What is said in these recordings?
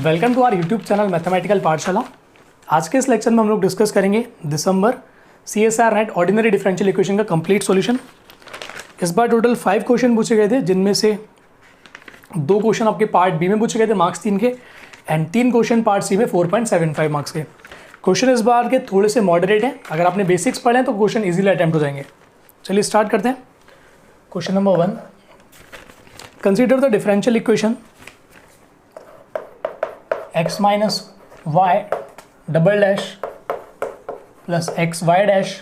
Welcome to our YouTube channel Mathematical Pathshala. आज के इस लेक्चर में हम लोग डिस्कस करेंगे दिसंबर CSR net ordinary differential equation का कंप्लीट सॉल्यूशन। इस बार टोटल 5 क्वेश्चन पूछे गए थे, जिनमें से 2 क्वेश्चन आपके पार्ट बी में पूछे गए थे मार्क्स 3 के, एंड 3 क्वेश्चन पार्ट सी में 4.75 मार्क्स के। क्वेश्चन इस बार के थोड़े से मॉडरेट हैं। अगर आपने बेसिक्स पढ़े हैं तो क्वेश्चन ईजिली अटैम्प्ट हो जाएंगे। चलिए स्टार्ट करते हैं। Question number 1, consider the differential equation x minus y double dash plus x y dash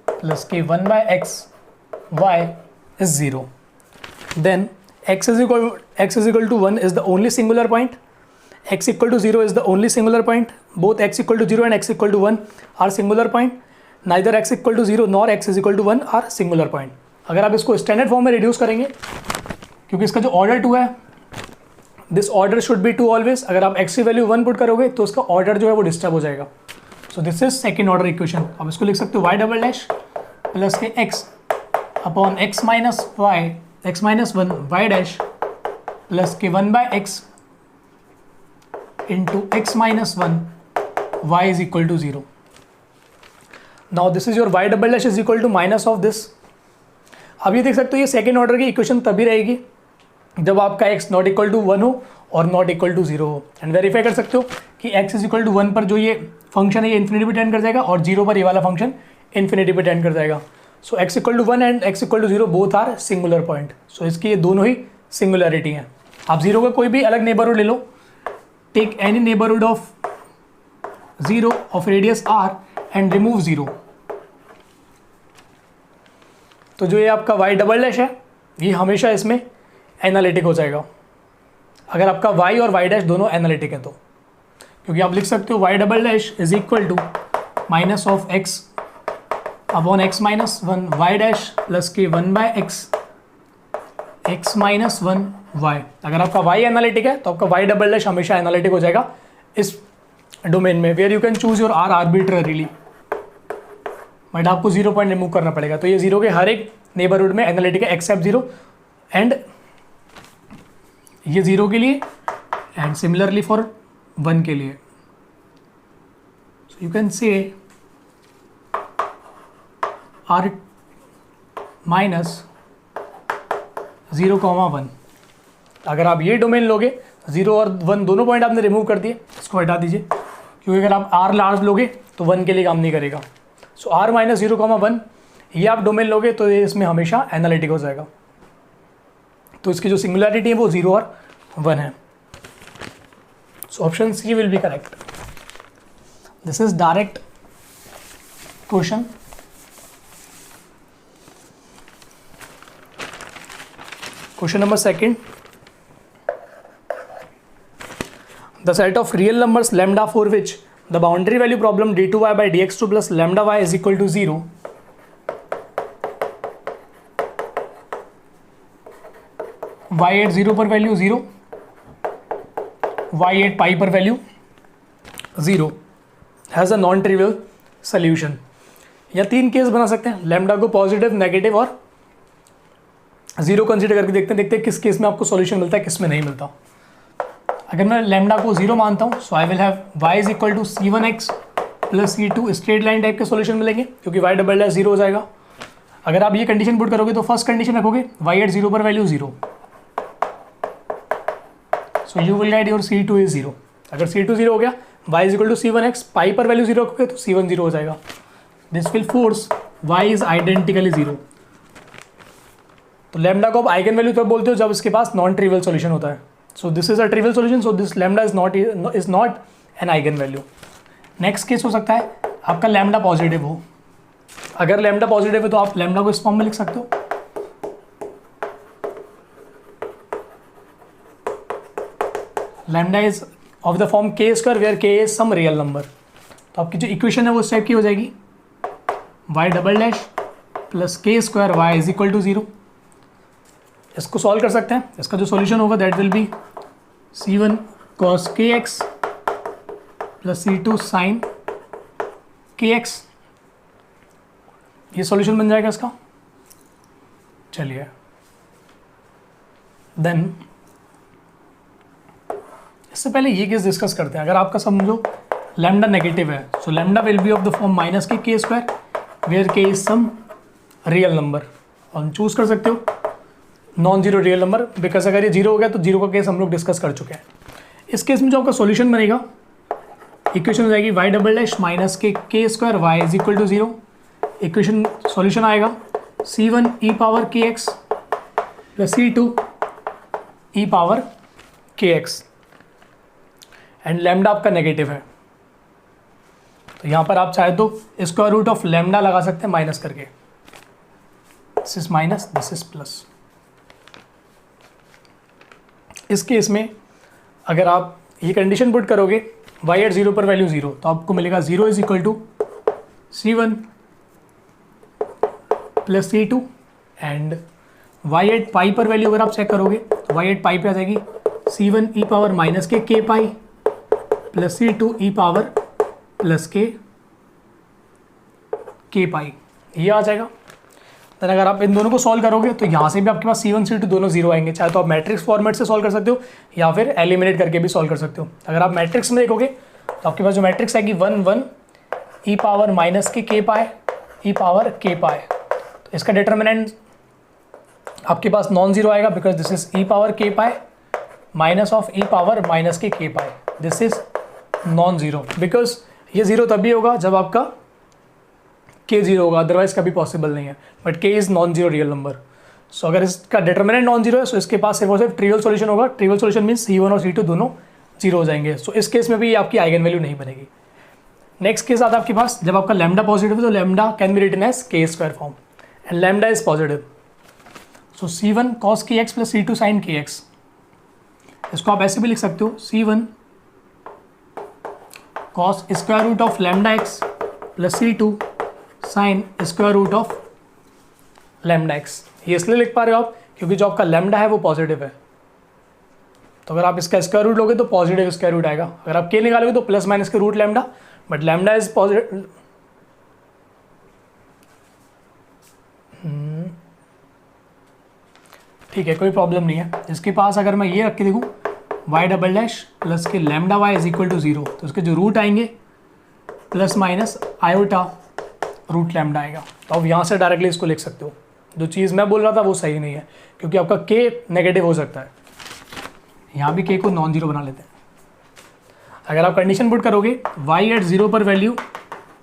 plus k 1 by x y is 0. Then x is equal to 1 is the only singular point. X equal to 0 is the only singular point. Both x equal to 0 and x equal to 1 are singular point. Neither x equal to 0 nor x is equal to 1 are singular point. अगर आप इसको standard form में reduce करेंगे, क्योंकि इसका जो order 2 है, this order should be 2 always. अगर आप x की वैल्यू 1 पुट करोगे तो उसका ऑर्डर जो है वो डिस्टर्ब हो जाएगा। So this is second order equation. आप इसको लिख सकते हो y double dash plus k x upon x minus one y dash plus k 1 by x into x minus one y is equal to 0। Now this is your y double dash is equal to minus of this. अब ये देख सकते हो ये second order की equation तभी रहेगी जब आपका x नॉट इक्वल टू 1 हो और नॉट इक्वल टू 0 हो। एंड वेरीफाई कर सकते हो कि x इज इक्वल टू 1 पर जो ये फंक्शन है ये इन्फिनिटी पे टेंड कर जाएगा और 0 पर ये वाला फंक्शन इन्फिनिटी पे टेंड कर जाएगा। So x equal to 1 and x equal to 0 both are singular point. So इसकी ये दोनों ही सिंगुलरिटी हैं। आप 0 का कोई भी अलग नेबरहुड ले लो, take any neighbourhood of 0 of radius r and remove 0। तो जो ये आपका y डबल डैश है ये हमेशा इसमें एनालिटिक हो जाएगा, अगर आपका y और y डैश दोनों एनालिटिक है तो। क्योंकि आप लिख सकते हो y double dash is equal to minus of x upon x minus one y dash plus k 1 by x minus one y। अगर आपका y एनालिटिक है तो आपका y डबल डैश हमेशा एनालिटिक हो जाएगा इस डोमेन में, where you can choose your r arbitrarily, but आपको 0 पॉइंट रिमूव करना पड़ेगा। तो ये 0 के हर एक नेबरहुड में एनालिटिक है एक्सेप्ट 0, एंड ये 0 के लिए एंड सिमिलरली फॉर 1 के लिए। So you can say r minus 0,1। अगर आप ये डोमेन लोगे 0 और 1 दोनों पॉइंट आपने रिमूव कर दिए, इसको हटा दीजिए, क्योंकि अगर आप r लार्ज लोगे तो 1 के लिए काम नहीं करेगा। सो r माइनस 0,1 ये आप डोमेन लोगे तो ये इसमें हमेशा एनालिटिक हो जाएगा। तो इसकी जो सिंगुलरिटी है वो 0 और 1 है। So option C will be correct. This is direct question. Question number 2, the set of real numbers lambda for which the boundary value problem d2y by dx2 plus lambda y is equal to 0 y at 0 पर value 0, y at pi पर value 0 has a non trivial solution. या 3 case बना सकते हैं, lambda को positive, negative और 0 consider करके देखते हैं किस केस में आपको सॉल्यूशन मिलता है, किस में नहीं मिलता। अगर मैं लैम्डा को 0 मानता हूँ, so I will have y is equal to c1x plus c2 straight line type के सॉल्यूशन मिलेंगे, क्योंकि y डबल डैश 0 हो जाएगा। अगर आप ये कंडीशन पुट करोगे तो फर्स्ट कंडीशन रखोगे y एट 0 पर value 0, so you will get your c2 is 0। अगर c2 0 हो गया, y is equal to c1x, pi पर वैल्यू 0 रखोगे तो c1 0 हो जाएगा। This will force y is identically 0। तो लैम्डा को आप आइगन वैल्यू तब बोलते हो जब इसके पास नॉन ट्रिवियल सॉल्यूशन होता है। So this is a trivial solution, so this lambda is not an eigen value. Next case हो सकता है आपका लैम्डा पॉजिटिव हो। अगर लैम्डा पॉजिटिव है तो आप लैम्डा को इस फॉर्म में लिख सकते हो, lambda is of the form k square where k is some real number. तो आपकी जो इक्वेशन है वो इस टाइप की हो जाएगी, y double dash plus k square y is equal to 0। इसको सॉल्व कर सकते हैं। इसका जो सॉल्यूशन होगा that will be c1 cos kx plus c2 sin kx। ये सॉल्यूशन बन जाएगा इसका। चलिए देन इससे पहले ये केस डिस्कस करते हैं। अगर आपका समझो लैम्डा नेगेटिव है, सो lambda will B of the form minus k square where के इज सम रियल नंबर, और चूज कर सकते हो non zero real number, because अगर ये जीरो हो गया तो जीरो का केस हम लोग डिस्कस कर चुके हैं। इस केस में जो आपका सॉल्यूशन बनेगा, इक्वेशन हो जाएगी y double dash minus k square y is equal to zero. Equation solution आएगा c1 e power kx plus c2 e power kx, and lambda आपका नेगेटिव है, तो यहाँ पर आप चाहे तो स्क्वायर रूट ऑफ लैम्डा लगा सकते हैं माइनस करके, this is minus this is plus. इस केस में अगर आप ये कंडीशन पुट करोगे y एट जीरो पर वैल्यू जीरो, तो आपको मिलेगा zero is equal to c1 plus c2, and y at pi पर वैल्यू अगर आप चेक करोगे तो y एट पाई पे आ जाएगी c1 e power minus k pi plus c2 e power plus के पाई, ये आ जाएगा। देन अगर आप इन दोनों को सॉल्व करोगे तो यहाँ से भी आपके पास c1 c2 दोनों जीरो आएंगे, चाहे तो आप मैट्रिक्स फॉर्मेट से सॉल्व कर सकते हो या फिर एलिमिनेट करके भी सॉल्व कर सकते हो। अगर आप मैट्रिक्स में देखोगे तो आपके पास जो मैट्रिक्स आएगी 1 1 e पावर माइनस के पाई e पावर के पाई, तो इसका डिटर्मिनेंट आपके पास नॉन जीरो आएगा because this is e power k pi minus of e power minus k pi, this is non zero, because ये जीरो तभी होगा जब आपका k जीरो होगा, अदरवाइज कभी पॉसिबल नहीं है, but k is non zero real number. So अगर इसका डिटर्मिनेंट नॉन जीरो है सो इसके पास सिर्फ और सिर्फ ट्रिवियल सॉल्यूशन होगा। ट्रिवियल सॉल्यूशन मीन्स c1 और c2 दोनों जीरो हो जाएंगे, सो इस केस में भी आपकी आइगन वैल्यू नहीं बनेगी। नेक्स्ट केस आता है आपके पास जब आपका लैम्डा पॉजिटिव है, तो lambda can be written as k square form and lambda is positive, so c1 cos kx plus c2 sin kx, इसको आप ऐसे भी लिख सकते हो c1 cos square root of lambda x plus c2 sine square root of lambda x. ये इसलिए लिख पा रहे हो आप क्योंकि जो आपका लैम्डा है वो पॉजिटिव है, तो अगर आप इसका स्क्वायर रूट लोगे तो पॉजिटिव स्क्वायर रूट आएगा। अगर आप के निकालोगे तो प्लस माइनस के root lambda, but lambda is positive. ठीक है, कोई प्रॉब्लम नहीं है। इसके पास अगर मैं ये रख के देखूँ y डबल डैश प्लस के lambda y is equal to zero, तो उसके जो रूट आएंगे plus minus iota root lambda आएगा, तो आप यहाँ से डायरेक्टली इसको लिख सकते हो। जो चीज़ मैं बोल रहा था वो सही नहीं है क्योंकि आपका k नेगेटिव हो सकता है, यहाँ भी k को नॉन जीरो बना लेते हैं। अगर आप कंडीशन पुट करोगे y एट जीरो पर value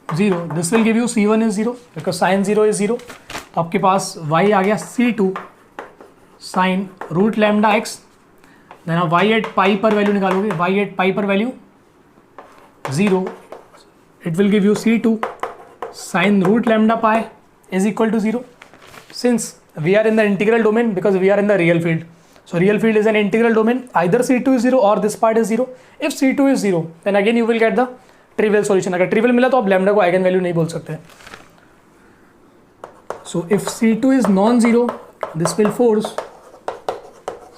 zero, this will give you c1 is zero because sine zero is zero, तो आपके पास y आ गया c2 sine root lambda x। Then आप y एट पाई पर वैल्यू निकालोगे, y एट पाई पर value zero, it will give you c2 sin root lambda pi is equal to 0. Since we are in the integral domain because we are in the real field, so real field is an integral domain, either c2 is 0 or this part is 0. If c2 is 0 then again you will get the trivial solution. अगर trivial मिला तो आप lambda को eigen value नहीं बोल सकते। So if c2 is non-zero, this will force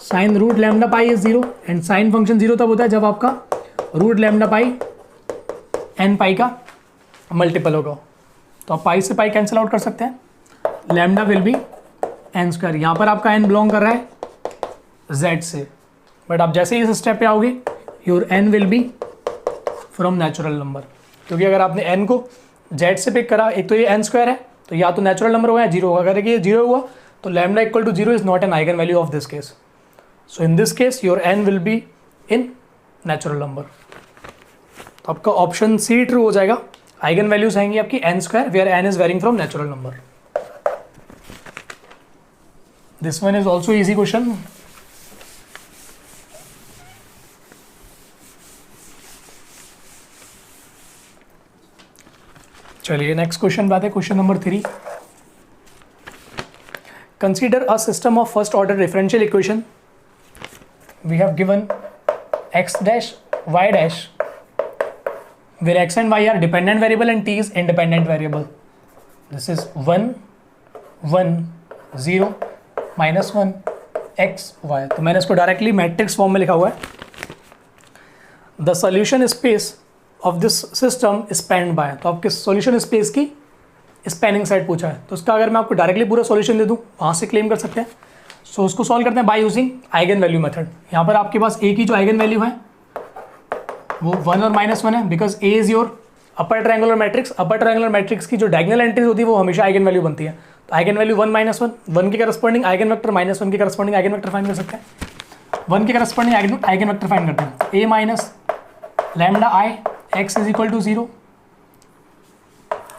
sin root lambda pi is 0 and sin function 0 तब होता है जब आपका root lambda pi n pi का मल्टीपल होगा, तो आप पाई से पाई कैंसिल आउट कर सकते हैं। Lambda will be n square, यहाँ पर आपका एन बिलोंग कर रहा है जेड से, बट आप जैसे ही इस स्टेप पे आओगे your n will be from natural number, क्योंकि अगर आपने एन को जेड से पिक करा, एक तो ये एन स्क्वायर है तो या तो नेचुरल नंबर होगा या जीरो होगा। अगर ये जीरो हुआ तो lambda equal to zero is not an eigen value of this case, so in this case your n will be in natural number. तो आपका ऑप्शन सी ट्रू हो जाएगा। आइगन वैल्यूज आएंगी आपकी n square where n is varying from natural number. This one is also easy question. चलिए next question बात है, question number 3। Consider a system of first order differential equation. We have given x dash y dash where x and y are dependent variable and t is independent variable. This is 1 1 0 minus 1 x y। तो मैंने इसको directly matrix form में लिखा हुआ है। The solution space of this system spanned by, तो आपके solution space की स्पैनिंग साइड पूछा है, तो उसका अगर मैं आपको डायरेक्टली पूरा सोल्यूशन दे दूँ वहाँ से क्लेम कर सकते हैं। सो उसको सॉल्व करते हैं by using eigen value method. यहाँ पर आपके पास ए की जो आइगन वैल्यू है वो 1 और -1 है, because A is your upper triangular matrix. Upper triangular matrix की जो डायगोनल एंट्रीज होती है वो हमेशा आइगन वैल्यू बनती है। तो आइगन वैल्यू 1 -1, 1 के करस्पॉन्डिंग आइगन वेक्टर -1 के करस्पॉन्डिंग आइगन वेक्टर फाइंड कर सकते हैं। 1 के करस्पॉन्डिंग आइगन वेक्टर फाइंड करते हैं। A minus lambda I x is equal to 0।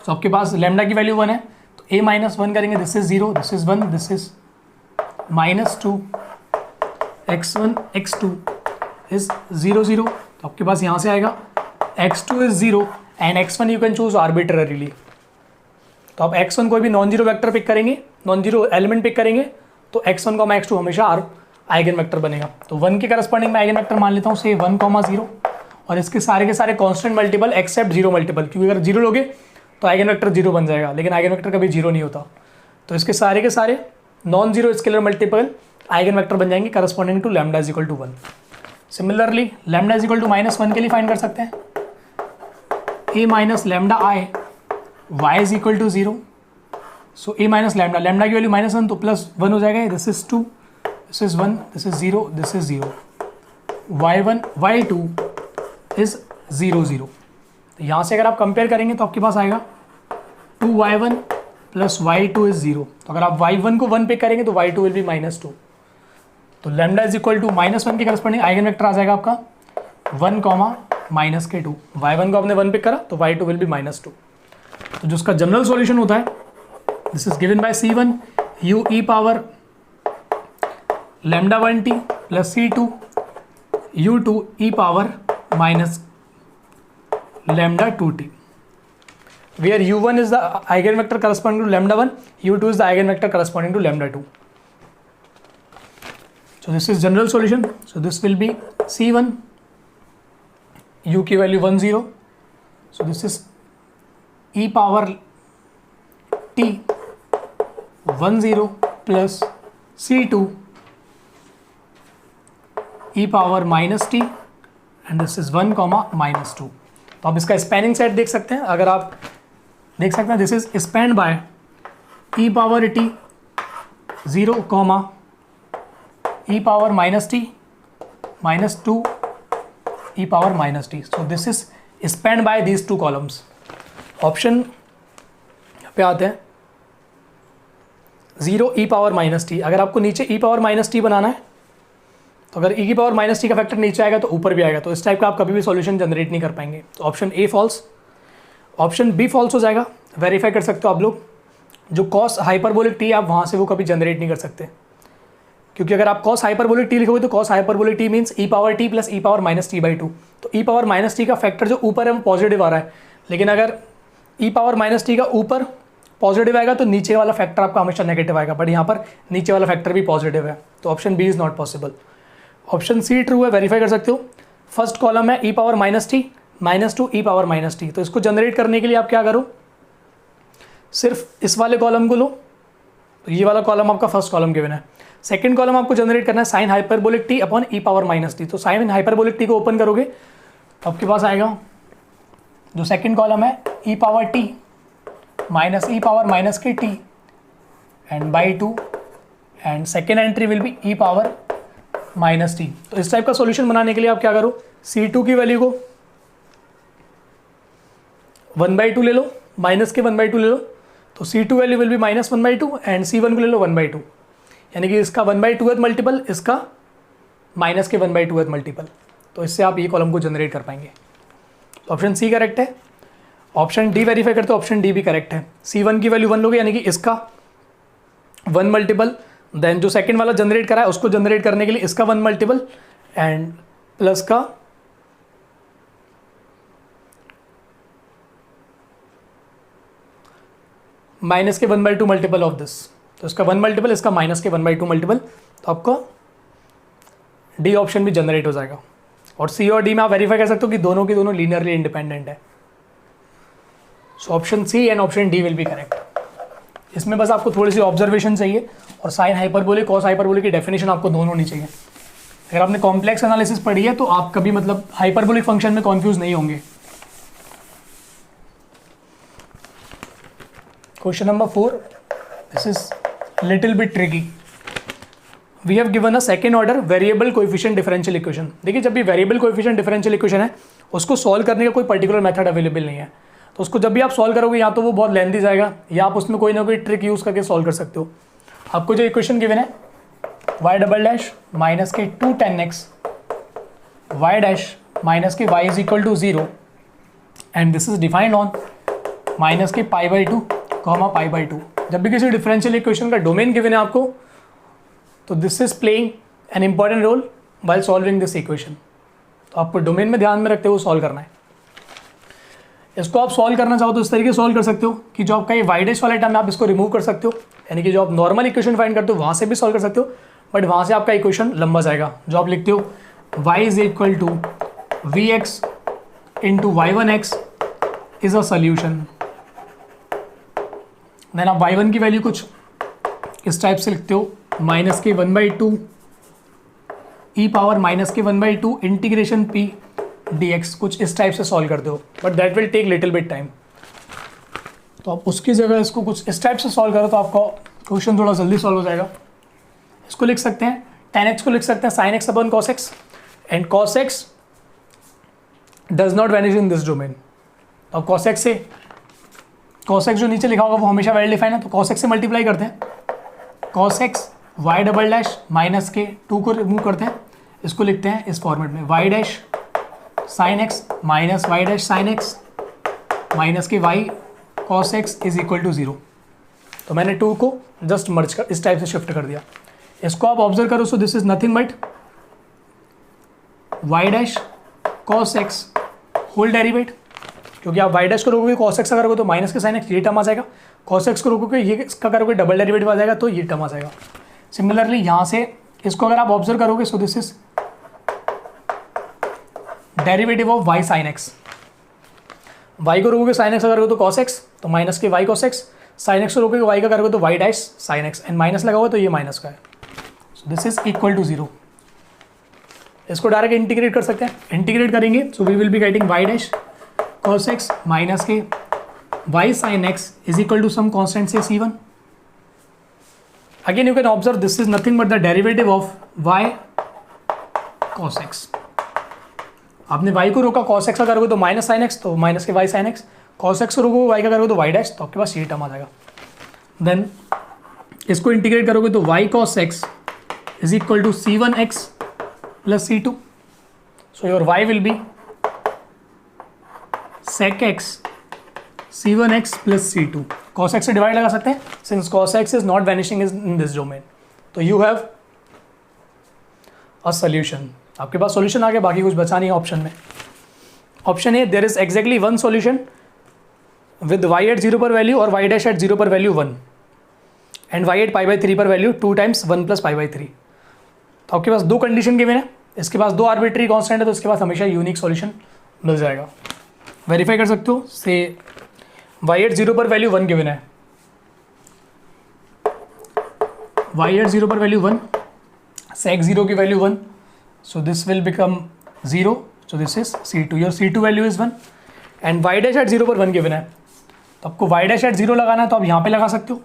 तो आपके पास लैम्डा की वैल्यू 1 है, तो a -1 करेंगे, this is 0, this is 1, this is -2, x1 x2 is 0 0। तो आपके पास यहाँ से आएगा x2 is 0 and x1 you can choose arbitrarily. तो आप x1 कोई भी नॉन जीरो वेक्टर पिक करेंगे, नॉन जीरो एलिमेंट पिक करेंगे, तो x1 x2 हमेशा आइगन वेक्टर बनेगा। तो 1 के करस्पॉन्डिंग में आइगन वेक्टर मान लेता हूँ, से 1, 0 और इसके सारे के सारे कांस्टेंट मल्टीपल एक्सेप्ट 0 मल्टीपल, क्योंकि अगर 0 लोगे तो आइगन वेक्टर 0 बन जाएगा, लेकिन आइगन वेक्टर कभी 0 नहीं होता। तो इसके सारे के सारे non zero scalar multiple eigen vector बन जाएंगे corresponding to lambda is equal to 1। Similarly lambda is equal to -1 के लिए फाइंड कर सकते हैं। a minus lambda I y is equal to 0। So a minus lambda, lambda की value -1 तो +1 हो जाएगा, this is 2, this is 1, this is 0, this is 0, y1 y2 is 0 0। तो यहाँ से अगर आप कंपेयर करेंगे तो आपके पास आएगा 2y1 प्लस y2 इज 0। तो अगर आप y1 को 1 पिक करेंगे तो y2 विल बी -2। तो लैम्डा इज इक्वल टू -1 के करस्पॉन्डिंग आइगन वेक्टर आ जाएगा आपका 1, -2। y1 को आपने 1 पिक करा तो y2 विल बी -2। तो जो उसका जनरल सॉल्यूशन होता है, this is given by C1 u e power lambda 1t plus C2 u2 e power minus lambda 2t, where u1 is the eigenvector corresponding to lambda 1, u2 is the eigenvector corresponding to lambda 2. So this is general solution. So this will be C1, u की value 1 0. So this is e power t 1 0 plus C2 e power minus t and this is 1 minus 2. तो आप इसका spanning set देख सकते हैं। अगर आप देख सकते हैं, this is span by e power t 0, e power -t -2 e power -t। So this is span by these 2 columns. Option पे आते हैं 0 e पावर -t। अगर आपको नीचे e पावर -t बनाना है तो अगर e की पावर -t का फैक्टर नीचे आएगा तो ऊपर भी आएगा, तो इस टाइप का आप कभी भी सॉल्यूशन जनरेट नहीं कर पाएंगे। तो option A false, option B false हो जाएगा। वेरीफाई कर सकते हो आप लोग, जो कॉस हाइपरबोलिक टी आप वहाँ से वो कभी जनरेट नहीं कर सकते, क्योंकि अगर आप कॉस हाइपरबोलिक टी लिखोगे तो cos hyperbolic T means e power t plus e power -t/2। तो e पावर -t का फैक्टर जो ऊपर है वो पॉजिटिव आ रहा है, लेकिन अगर e पावर -t का ऊपर पॉजिटिव आएगा तो नीचे वाला फैक्टर आपका हमेशा नेगेटिव आएगा, बट यहाँ पर नीचे वाला फैक्टर भी पॉजिटिव है। तो option B is not possible. Option C true है, वेरीफाई कर सकते हो। फर्स्ट कॉलम है e power -t -2 e power -t। तो इसको जनरेट करने के लिए आप क्या करो, सिर्फ इस वाले कॉलम को लो, तो ये वाला कॉलम आपका फर्स्ट कॉलम गिवन है। सेकंड कॉलम आपको जनरेट करना है sine hyperbolic t upon e power -t। तो साइन हाइपरबोलिक t को ओपन करोगे तो आपके पास आएगा जो सेकंड कॉलम है e power t minus e power -t and by 2 and second entry will be e power -t। तो इस टाइप का सॉल्यूशन बनाने के लिए आप क्या करो, C2 की वैल्यू को 1/2 ले लो, माइनस के 1/2 ले लो, तो C2 value will be -1/2 and C1 को ले लो 1/2, यानी कि इसका 1/2th मल्टीपल, इसका माइनस के 1/2th मल्टीपल। तो इससे आप ये कॉलम को जनरेट कर पाएंगे। तो ऑप्शन सी करेक्ट है। ऑप्शन डी वेरीफाई करते हो, ऑप्शन डी भी करेक्ट है। C1 की वैल्यू 1 लोगे, यानी कि इसका 1 मल्टीपल, देन जो सेकंड वाला जनरेट करा है उसको जनरेट करने के लिए इसका 1 मल्टीपल एंड प्लस का माइनस के 1/2 मल्टीपल ऑफ दिस। तो इसका 1 मल्टीपल, इसका माइनस के 1/2 मल्टीपल, तो आपका डी ऑप्शन भी जनरेट हो जाएगा। और सी और डी में आप वेरीफाई कर सकते हो कि दोनों की दोनों लीनियरली इंडिपेंडेंट है। So option C and option D will be correct. इसमें बस आपको थोड़ी सी ऑब्जर्वेशन चाहिए और साइन हाइपरबोलिक कॉस हाइपरबोलिक की डेफिनेशन आपको दोनों होनी चाहिए। अगर आपने कॉम्प्लेक्स एनालिसिस पढ़ी है तो आप कभी मतलब हाइपरबोलिक फंक्शन में कॉन्फ्यूज नहीं होंगे। Question number 4, this is little bit tricky. We have given a second order variable coefficient differential equation. देखिए जब भी वेरिएबल कोएफिशिएंट डिफरेंशियल इक्वेशन है उसको सॉल्व करने का कोई पर्टिकुलर मेथड अवेलेबल नहीं है, तो उसको जब भी आप सॉल्व करोगे या तो वो बहुत लेंथी जाएगा या आप उसमें कोई ना कोई ट्रिक यूज़ करके सॉल्व कर सकते हो। आपको जो इक्वेशन गिवन है y double dash minus k 2 10x y dash minus के y is equal to 0 and this is defined on minus k pi by 2 comma pi by 2। जब भी किसी डिफरेंशियल इक्वेशन का डोमेन गिवन है आपको, तो this is playing an important role while solving this equation. तो आपको डोमेन में ध्यान में रखते हुए सॉल्व करना है। इसको आप सॉल्व करना चाहो तो इस तरीके से सॉल्व कर सकते हो कि जो आपका ये वाई डैश वाला टर्म है आप इसको रिमूव कर सकते हो, यानी कि जो आप नॉर्मल इक्वेशन फाइंड करते हो वहाँ से भी सॉल्व कर सकते हो, बट वहाँ से आपका इक्वेशन लंबा जाएगा। जो आप लिखते हो y is equal to v x into y one x is a solution. Then आप y1 की वैल्यू कुछ इस टाइप से लिखते हो माइनस के 1/2 ई पावर माइनस के 1/2 इंटीग्रेशन p dx, कुछ इस टाइप से सॉल्व करते हो, but that will take little bit time. तो आप उसकी जगह इसको कुछ इस टाइप से सॉल्व करो तो आपका क्वेश्चन थोड़ा जल्दी सॉल्व हो जाएगा। इसको लिख सकते हैं tan x को लिख सकते हैं sin x upon cos x and cos x does not vanish in this domain. तो अब cos x से cos x जो नीचे लिखा होगा वो हमेशा वेल डिफाइन है, तो cos x से मल्टीप्लाई करते हैं cos x y double dash minus k 2 को रिमूव करते हैं, इसको लिखते हैं इस फॉर्मेट में y dash sine x minus y dash sine x minus के y cos x is equal to 0। तो मैंने 2 को जस्ट मर्ज कर इस टाइप से शिफ्ट कर दिया। इसको आप ऑब्जर्व करो, so this is nothing but y dash cos x whole derivate, क्योंकि आप y डैश को रोकोगे cos x का करोगे तो माइनस के साइन x ये टर्म आ जाएगा, cos x को रोकोगे ये इसका करोगे डबल डेरिवेटिव आ जाएगा तो ये टर्म आ जाएगा। सिमिलरली यहाँ से इसको अगर आप ऑब्जर्व करोगे, so this is derivative of y sine x। y को रोकोगे साइन x का करोगे तो cos x, तो माइनस के y cos x, sine x को रोकोगे y का करोगे तो y dash sine x and minus लगा हुआ तो ये माइनस का है, so this is equal to 0। इसको डायरेक्ट इंटीग्रेट कर सकते हैं, इंटीग्रेट करेंगे so we will be getting y dash cos x minus के y sin x is equal to some constant say c1. Again you can observe this is nothing but the derivative of y cos x. आपने y को रोका cos x का करोगे तो minus sine x, तो minus के y sin x, cos x को रोकोगे y का करोगे तो y डैश, तो आपके पास ये टर्म आ जाएगा। देन इसको इंटीग्रेट करोगे तो y cos x is equal to c1x plus c2. So your y will be sec x c1x plus c2। cos x से डिवाइड लगा सकते हैं since cos x is not vanishing in this domain, तो you have a solution। आपके पास solution आ गया, बाकी कुछ बचा नहीं है ऑप्शन में। Option A there is exactly one solution with y at 0 पर वैल्यू और y डैश एट 0 पर value 1 and y at pi by 3 पर value 2 times 1 plus pi by 3। तो आपके पास दो कंडीशन गिवन है, इसके पास दो आर्बिट्री कांस्टेंट है, तो इसके पास हमेशा यूनिक सॉल्यूशन मिल जाएगा। वेरीफाई कर सकते हो, से y एट 0 पर वैल्यू 1 गिवन है, y एट 0 पर वैल्यू 1, sec 0 की value 1, so this will become 0, so this is c2, your c2 value is 1 and y dash at 0 पर 1 given है, तो आपको y dash at 0 लगाना है तो आप यहाँ पे लगा सकते हो।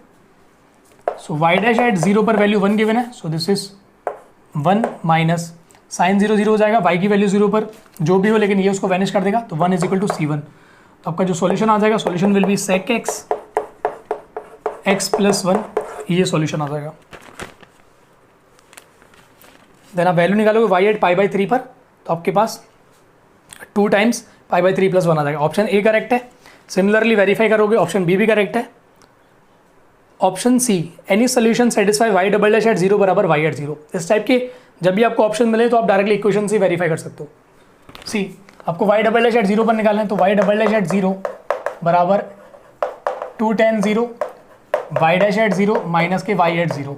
so y dash at 0 पर वैल्यू 1 given है, so this is 1 minus sine 0 0 हो जाएगा, y की वैल्यू 0 पर जो भी हो लेकिन ये उसको वैनिश कर देगा, तो 1 इज इक्वल टू c1। तो आपका जो सॉल्यूशन आ जाएगा, solution will be sec x x plus 1, ये सॉल्यूशन आ जाएगा। देन आप वैल्यू निकालोगे y एट पाई बाई 3 पर, तो आपके पास 2 टाइम्स पाई बाई 3 प्लस 1 आ जाएगा। ऑप्शन ए करेक्ट है। सिमिलरली वेरीफाई करोगे, ऑप्शन बी भी करेक्ट है। Option C any solution satisfy y double dash at 0 बराबर y एट 0। इस टाइप के जब भी आपको ऑप्शन मिले तो आप डायरेक्टली इक्वेशन से वेरीफाई कर सकते हो। सी आपको y डबल डैश एट 0 पर निकालना है, तो y डबल डैश एट 0 बराबर 2 tan 0 y dash at 0 minus के y एट 0,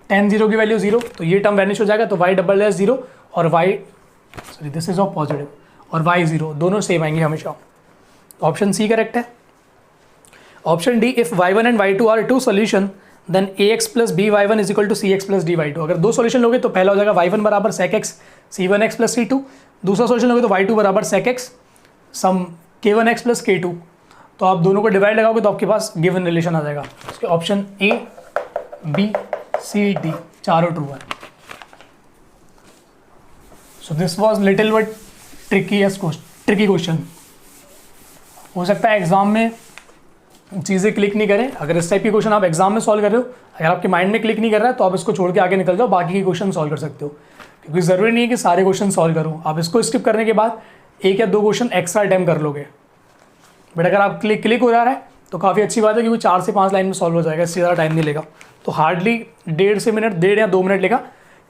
tan 0 की वैल्यू 0, तो ये टर्म वैनिश हो जाएगा, तो y डबल डैश 0 और y sorry this is of positive और y 0 दोनों सेम आएंगे हमेशा। ऑप्शन सी करेक्ट है। Option D if y1 and y2 are two solution then ax plus by1 is equal to cx plus dy2। अगर दो solution लोगे तो पहला हो जाएगा y1 बराबर sec x c1x plus c2, दूसरा सोल्यूशन लोगे तो y2 बराबर sec x सम k1x प्लस k2। तो आप दोनों को डिवाइड लगाओगे तो आपके पास गिवन रिलेशन आ जाएगा। उसके option A B C D चारों ट्रू है। So this was little but tricky question. हो सकता है एग्जाम में चीज़ें क्लिक नहीं करें। अगर इस टाइप की क्वेश्चन आप एग्जाम में सॉल्व कर रहे हो, अगर आपके माइंड में क्लिक नहीं कर रहा है तो आप इसको छोड़ के आगे निकल जाओ, बाकी के क्वेश्चन सॉल्व कर सकते हो, क्योंकि ज़रूरी नहीं है कि सारे क्वेश्चन सॉल्व करो। आप इसको स्किप करने के बाद 1 या 2 क्वेश्चन एक्स्ट्रा अटेम्प्ट कर लोगे, बट अगर आप क्लिक हो जा रहा है तो काफ़ी अच्छी बात है, क्योंकि 4 से 5 लाइन में सॉल्व हो जाएगा, इससे ज़्यादा टाइम नहीं लेगा। तो हार्डली 1.5 या 2 मिनट लेगा,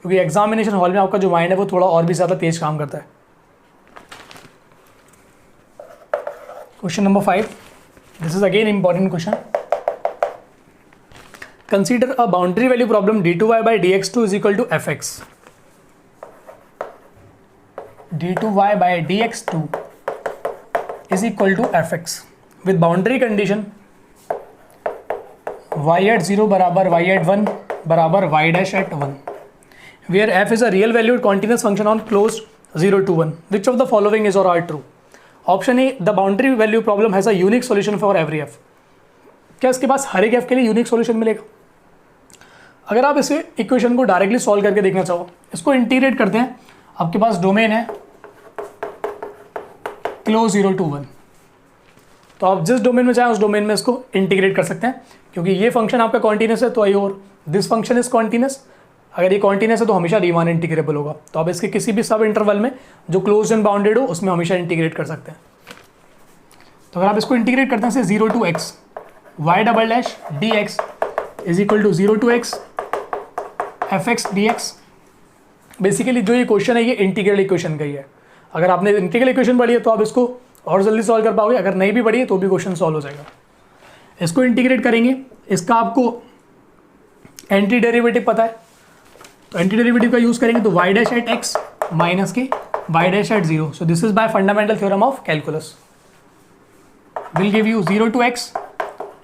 क्योंकि एग्जामिनेशन हॉल में आपका जो माइंड है वो थोड़ा और भी ज़्यादा तेज काम करता है। Question number 5, this is again important question. Consider a boundary value problem d2y by dx2 is equal to fx. d2y by dx2 is equal to fx with boundary condition y at 0 बराबर y at 1 बराबर y dash at 1, where f is a real valued continuous function on closed 0 to 1. Which of the following is or are true? Option A, the boundary value problem has a unique solution for every F. क्या इसके पास हर एक F के लिए unique solution मिलेगा? अगर आप इसे equation को डायरेक्टली सॉल्व करके देखना चाहो, इसको इंटीग्रेट करते हैं। आपके पास डोमेन है क्लोज 0 to 1, तो आप जिस डोमेन में चाहें उस डोमेन में इसको इंटीग्रेट कर सकते हैं, क्योंकि ये फंक्शन आपका कॉन्टिन्यूस है तो आई और दिस फंक्शन इज कॉन्टिन्यूस। अगर ये कॉन्टिन्यूस है तो हमेशा रीमान इंटीग्रेबल होगा, तो आप इसके किसी भी सब इंटरवल में जो क्लोज एंड बाउंडेड हो उसमें हमेशा इंटीग्रेट कर सकते हैं। तो अगर आप इसको इंटीग्रेट करते हैं 0 to x y double dash dx is equal to 0 to x fx dx। Basically जो ये क्वेश्चन है ये इंटीग्रल इक्वेशन का ही है। अगर आपने इंटीग्रल इक्वेशन पढ़ी है तो आप इसको और जल्दी सॉल्व कर पाओगे, अगर नहीं भी पढ़ी है तो भी क्वेश्चन सॉल्व हो जाएगा। इसको इंटीग्रेट करेंगे, इसका आपको एंटी डेरिवेटिव पता है, तो एंटी डेरिवेटिव का यूज करेंगे तो y dash at x minus के y dash at 0। So this is by fundamental theorem of calculus, will give you 0 to x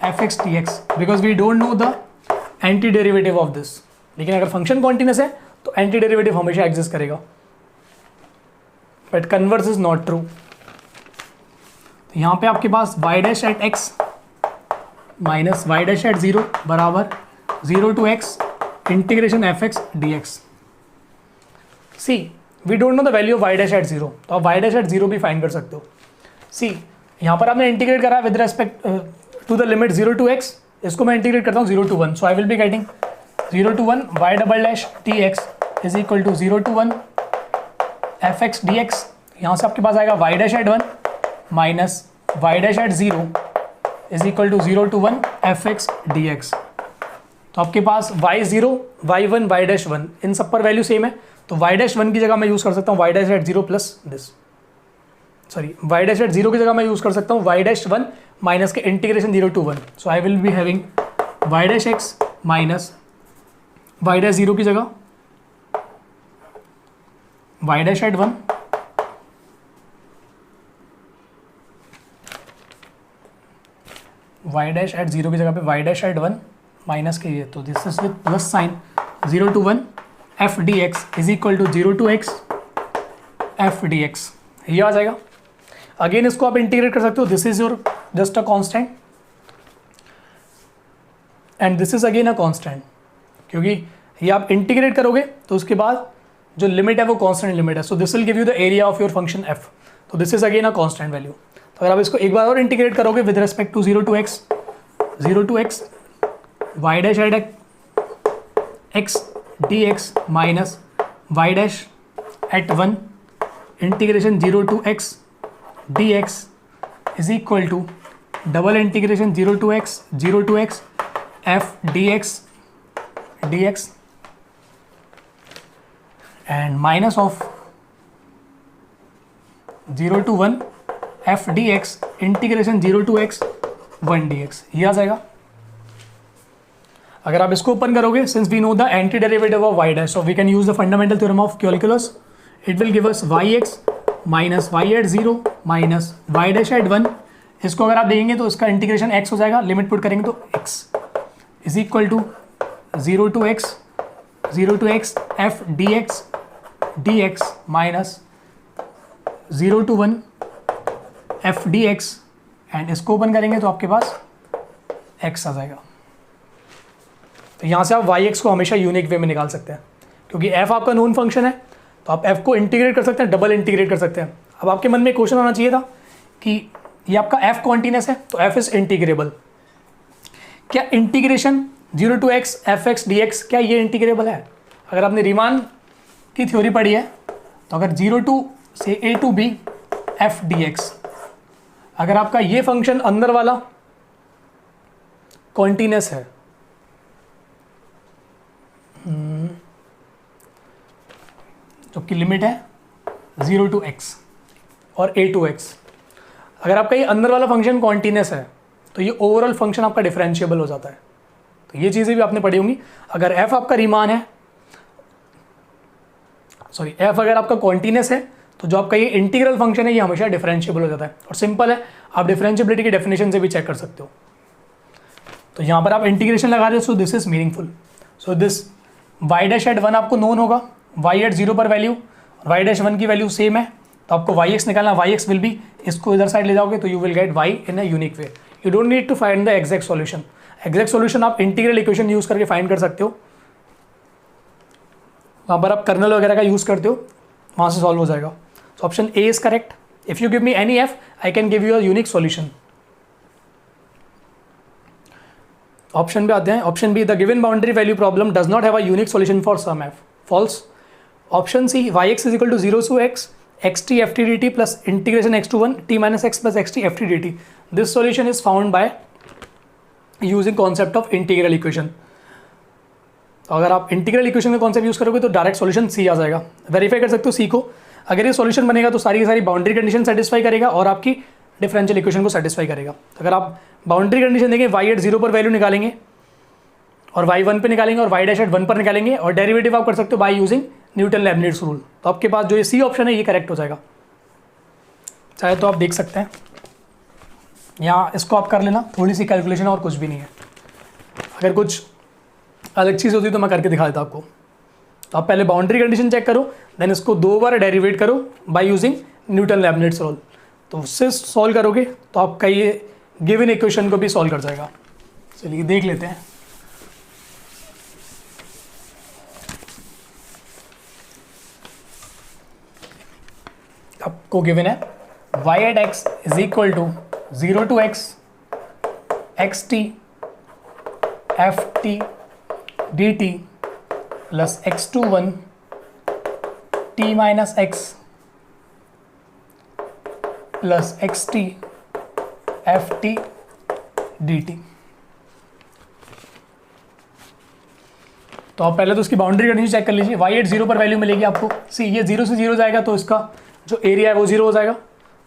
fx dx, because we don't know the anti derivative of this. लेकिन अगर function continuous है तो anti derivative हमेशा exist करेगा, but converse is not true. तो यहाँ पे आपके पास y dash at x minus y dash at 0 बराबर 0 to x integration fx dx। See we don't know the value of y dash at 0, तो आप y डैश एट 0 भी find कर सकते हो। सी यहाँ पर आपने इंटीग्रेट करा है with respect to the limit 0 to x, इसको मैं इंटीग्रेट करता हूँ 0 to 1, so I will be getting 0 to 1 y double dash dx is equal to 0 to 1 fx dx। यहाँ से आपके पास आएगा y dash at 1 minus y dash at 0 is equal to 0 to 1 fx dx। तो आपके पास y0, y1, y dash 1 इन सब पर value same है, तो y डैश 1 की जगह मैं यूज़ कर सकता हूँ y dash at 0 plus this, sorry y dash at 0 की जगह मैं यूज़ कर सकता हूँ y डैश 1 माइनस के integration 0 to 1। So I will be having y dash x minus y dash 0 की जगह y dash at 1 y dash at 0 की जगह पे y डैश एट 1 माइनस के ये, तो this is with plus sign 0 to 1 f dx is equal to 0 to x f dx, ये आ जाएगा। अगेन इसको आप इंटीग्रेट कर सकते हो, this is your just a constant and this is again a constant, क्योंकि ये आप इंटीग्रेट करोगे तो उसके बाद जो लिमिट है वो कांस्टेंट लिमिट है। So this will give you the area of your function f, तो this is again a constant value. तो अगर आप इसको एक बार और इंटीग्रेट करोगे with respect to 0 to x y dash at x dx minus y dash at 1 integration 0 to x dx is equal to double integration 0 to x f dx and minus of 0 to 1 f dx integration 0 to x 1 dx, ये आ जाएगा। अगर आप इसको open करोगे, since we know the anti derivative of y dash, so we can use the fundamental theorem of calculus, it will give us yx minus y at 0 minus y dash at 1। इसको अगर आप देखेंगे तो इसका integration x हो जाएगा, limit put करेंगे तो x is equal to 0 to x f dx minus 0 to 1 f dx, and इसको ओपन करेंगे तो आपके पास x आ जाएगा। तो यहाँ से आप yx को हमेशा यूनिक वे में निकाल सकते हैं, क्योंकि f आपका नोन फंक्शन है, तो आप f को इंटीग्रेट कर सकते हैं, डबल इंटीग्रेट कर सकते हैं। अब आपके मन में एक क्वेश्चन आना चाहिए था कि ये आपका f कॉन्टिन्यूस है तो f इज इंटीग्रेबल। क्या integration 0 to x fx dx क्या ये इंटीग्रेबल है? अगर आपने रीमान की थ्योरी पढ़ी है तो अगर 0 to से a to b f dx, अगर आपका ये फंक्शन अंदर वाला कॉन्टिन्यूस है, जो कि लिमिट है 0 to x और a to x, अगर आपका ये अंदर वाला फंक्शन कॉन्टिन्यूस है तो ये ओवरऑल फंक्शन आपका डिफरेंशिएबल हो जाता है। तो ये चीज़ें भी आपने पढ़ी होंगी। अगर f आपका रीमान है, सॉरी f अगर आपका कॉन्टिन्यूस है तो जो आपका ये इंटीग्रल फंक्शन है ये हमेशा डिफरेंशिएबल हो जाता है। और सिंपल है, आप डिफरेंशिएबिलिटी की डेफिनेशन से भी चेक कर सकते हो। तो यहाँ पर आप इंटीग्रेशन लगा रहे हो, so this is meaningful. So this y dash at 1 आपको नोन होगा, y एट 0 पर वैल्यू, y डैश 1 की वैल्यू सेम है, तो आपको yx निकालना, yx विल बी, इसको इधर साइड ले जाओगे तो you will get y in a unique way. You don't need to find the exact solution. Exact solution आप इंटीग्रल इक्वेशन यूज करके फाइंड कर सकते हो, वहाँ पर आप कर्नल वगैरह का यूज़ करते हो, वहाँ से सॉल्व हो जाएगा। So option A is correct. If you give me any F I can give you a unique solution. Option पे आते हैं। Option B, the given boundary value problem does not have a unique solution for some F. False. Option C, y x is equal to 0 to x x t f t d t plus integration x to 1 t minus x plus x t f t d T. This solution is found by using concept of integral equation. अगर आप integral equation का concept use करोगे तो direct solution सी आ जाएगा। Verify कर सकते हो सी को। अगर ये सॉल्यूशन बनेगा तो सारी की सारी बाउंड्री कंडीशन सेटिस्फाई करेगा और आपकी डिफरेंशियल इक्वेशन को सेटिस्फाई करेगा। अगर आप बाउंड्री कंडीशन देंगे, y एट 0 पर वैल्यू निकालेंगे और y 1 पे निकालेंगे और y डैश एट 1 पर निकालेंगे और डेरिवेटिव आप कर सकते हो bye using Newton Leibniz rule, तो आपके पास जो ये सी ऑप्शन है ये करेक्ट हो जाएगा। चाहे तो आप देख सकते हैं यहाँ, इसको आप कर लेना, थोड़ी सी कैलकुलेशन और कुछ भी नहीं है। अगर कुछ अलग चीज़ होती तो मैं करके दिखा देता आपको। तो आप पहले बाउंड्री कंडीशन चेक करो, देन इसको 2 बार डेरिवेट करो bye using Newton Leibniz rule, तो उससे सॉल्व करोगे तो आपका ये गिवन इक्वेशन को भी सॉल्व कर जाएगा। चलिए देख लेते हैं। आपको गिवन है y at x is equal to 0 to x x t f t d t plus x to 1 t minus x plus x t f t d t. तो आप पहले तो उसकी बाउंड्री कंडीशन चेक कर लीजिए। y at 0 पर value मिलेगी आपको, सी ये 0 से 0 जाएगा तो इसका जो एरिया है वो 0 हो जाएगा,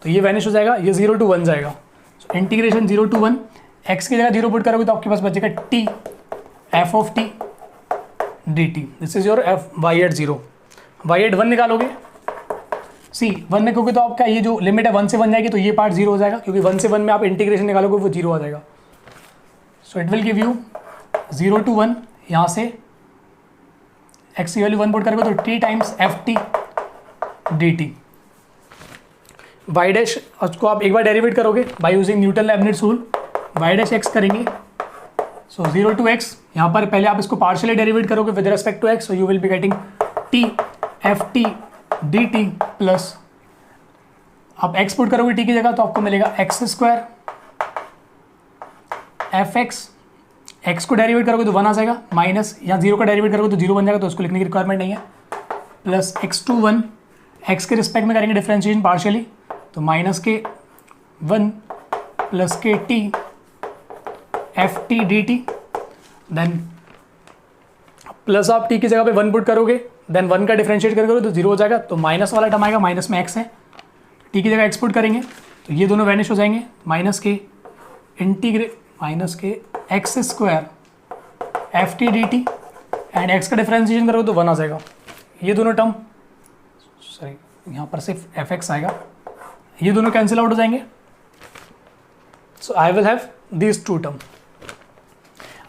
तो ये वैनिश हो जाएगा, ये 0 to 1 जाएगा। सो इंटीग्रेशन 0 to 1, x की जगह 0 पुट करोगे तो आपके पास बचेगा t f of t dt। This is your f y at 0। y at 1 निकालोगे, सी 1 निकालोगे तो आपका ये जो लिमिट है 1 से 1 जाएगी, तो ये पार्ट 0 हो जाएगा, क्योंकि 1 से 1 में आप इंटीग्रेशन निकालोगे वो 0 आ जाएगा। So it will give you 0 to 1, यहाँ से x की वैल्यू 1 पुट करोगे तो t times f t d t. Y dash उसको आप एक बार डेरिवेट करोगे by using Newton Leibniz rule, y dash x करेंगे, सो 0 टू एक्स, यहाँ पर पहले आप इसको पार्शियली डेरिवेट करोगे with respect to x, so you will be getting t f t d t plus आप एक्स पुट करोगे टी की जगह तो आपको मिलेगा x square f x, x को डेरिवेट करोगे तो 1 आ जाएगा, माइनस यहाँ 0 का डेरिवेट करोगे तो 0 बन जाएगा, तो उसको लिखने की रिक्वायरमेंट नहीं है, प्लस एक्स टू 1, एक्स के रिस्पेक्ट में करेंगे डिफरेंशिएशन पार्शियली, तो माइनस के 1 प्लस के t f t d t, then plus आप टी की जगह पे 1 पुट करोगे, देन 1 का डिफरेंशिएट करोगे तो 0 हो जाएगा, तो माइनस वाला टर्म आएगा, माइनस में एक्स है, टी की जगह एक्स पुट करेंगे तो ये दोनों वैनिश हो जाएंगे, माइनस के माइनस के x square F t d T and x का डिफरेंशिएशन करोगे तो 1 आ जाएगा। ये दोनों टर्म, सॉरी यहाँ पर सिर्फ एफ एक्स आएगा, ये दोनों कैंसिल आउट हो जाएंगे। So I will have this two term.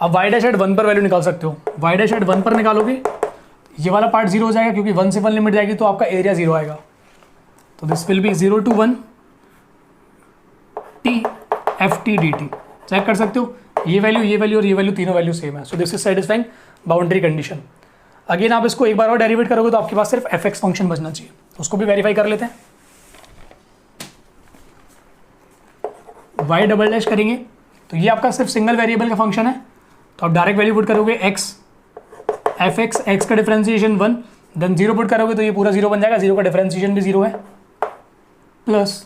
अब y डैश एट 1 पर वैल्यू निकाल सकते हो, y डैश एट 1 पर निकालोगे ये वाला पार्ट 0 हो जाएगा, क्योंकि 1 से 1 लिमिट जाएगी तो आपका एरिया 0 आएगा, तो this will be 0 to 1 t f t d t. Check कर सकते हो ये वैल्यू और ये वैल्यू तीनों वैल्यू सेम है, so this is satisfying boundary condition. Again आप इसको एक बार और डेरिवेट करोगे तो आपके पास सिर्फ एफ एक्स फंक्शन बचना चाहिए, उसको भी वेरीफाई कर लेते हैं। वाई डबल डैश करेंगे तो ये आपका सिर्फ सिंगल वेरिएबल का फंक्शन है, तो आप डायरेक्ट वैल्यू पुट करोगे एक्स, एफ एक्स, एक्स का डिफरेंशिएशन 1, देन 0 पुट करोगे तो ये पूरा 0 बन जाएगा, 0 का डिफरेंशिएशन भी 0 है, प्लस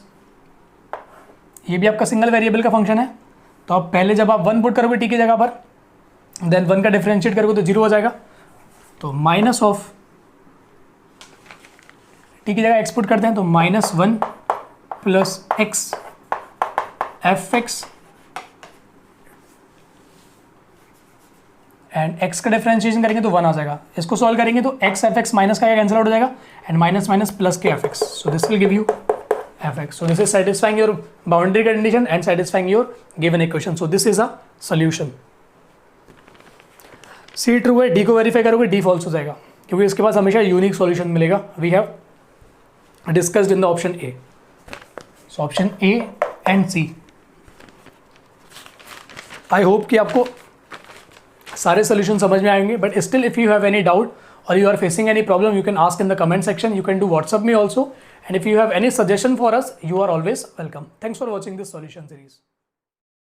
ये भी आपका सिंगल वेरिएबल का फंक्शन है, तो आप पहले जब आप 1 पुट करोगे टी की जगह पर, देन 1 का डिफरेंशिएट करोगे तो 0 हो जाएगा, तो माइनस ऑफ टी की जगह एक्स पुट करते हैं तो -1 plus x F x and x का डिफरेंशिएशन करेंगे तो 1 आ जाएगा। इसको सॉल्व करेंगे तो x एफ एक्स माइनस का कैंसिल आउट हो जाएगा एंड माइनस माइनस प्लस के F x, so this will give U F x. So this is satisfying your boundary condition and satisfying your given equation, so this is a solution। C true है, D को verify करोगे D false हो जाएगा क्योंकि इसके पास हमेशा unique solution मिलेगा। We have discussed in the option A, so option A and C। I hope कि आपको सारे सोल्यूशन समझ में आएंगे, but still if you have any doubt or you are facing any problem, you can ask in the comment section. You can do WhatsApp me also, and if you have any suggestion for us, you are always welcome. Thanks for watching this solution series.